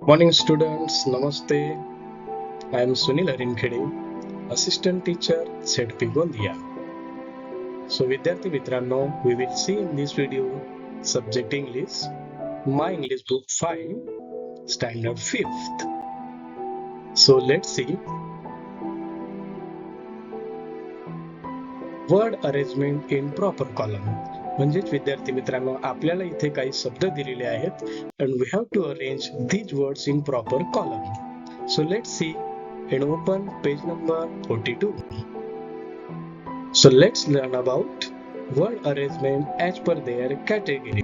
Morning students, Namaste. I am Sunil Harinkhede, Assistant Teacher, ZP Gondia. So विद्यार्थी मित्रांनो, we will see in this video subject English, My English Book 5, Standard 5th. So let's see. Word arrangement in proper column. म्हणजेच विद्यार्थी मित्रांनो, आपल्याला इथे काही शब्द दिलेले आहेत and we have to arrange these words in proper column. So let's see and open page number 42. So let's learn about word arrangement as per their category.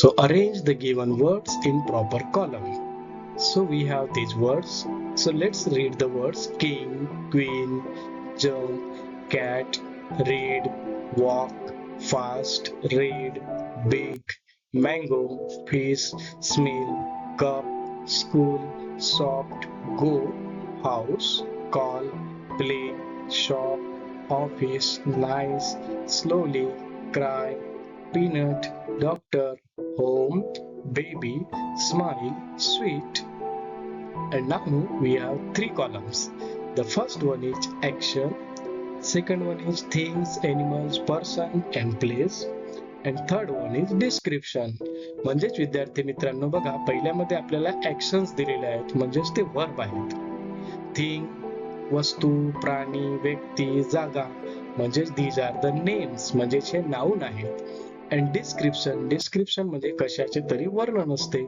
So arrange the given words in proper column. So we have these words. So let's read the words king, queen, jump, cat, read, walk, fast, read, big, mango, fish, smell, cup, school, soft, go, house, call, play, shop, office, nice, slowly, cry, peanut, doctor, home, baby, smile, sweet. And now we have three columns. The first one is action, second one is things, animals, person and place, and third one is description. म्हणजेच विद्यार्थी मित्रांनो बघा, पहिल्यामध्ये आपल्याला actions दिलेले आहेत, म्हणजेच ते verb आहेत. थिंग, वस्तू, प्राणी, व्यक्ती, जागा, म्हणजेच these are the names, म्हणजेच हे नाउन आहेत. and description म्हणजे कशाचे तरी वर्णन असते,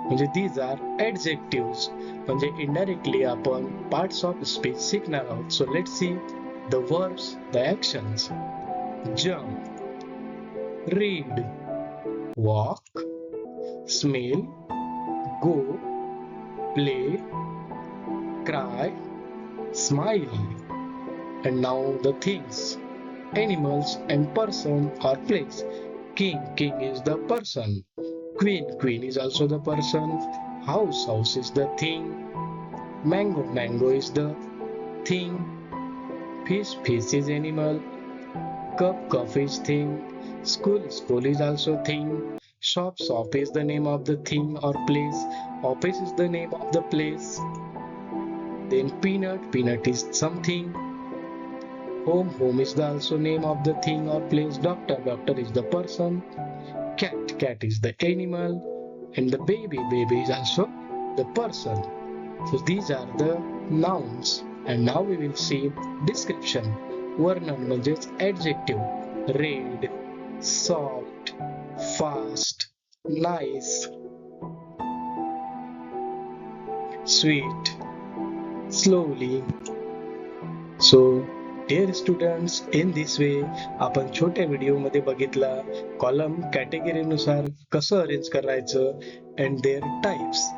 म्हणजे these are adjectives, म्हणजे indirectly आपण parts of speech शिकणार आहोत. So let's see the verbs, the actions. Jump, read, walk, smell, go, play, cry, smile. And now the things, animals and person or place. King is the person, queen is also the person, house is the thing, mango is the thing, fish is animal, cup is thing, school is also thing, shop is the name of the thing or place, office is the name of the place. Then peanut is something, home is the also name of the thing or place, doctor is the person, cat is the animal, and the baby is also the person. So these are the nouns. And now we will see description. वर्णन म्हणजेच adjective. Red, soft, fast, nice, sweet, slowly. So dear students, in this way आपण छोट्या video मध्ये बघितला column category नुसार कसं arrange करायचं and their types.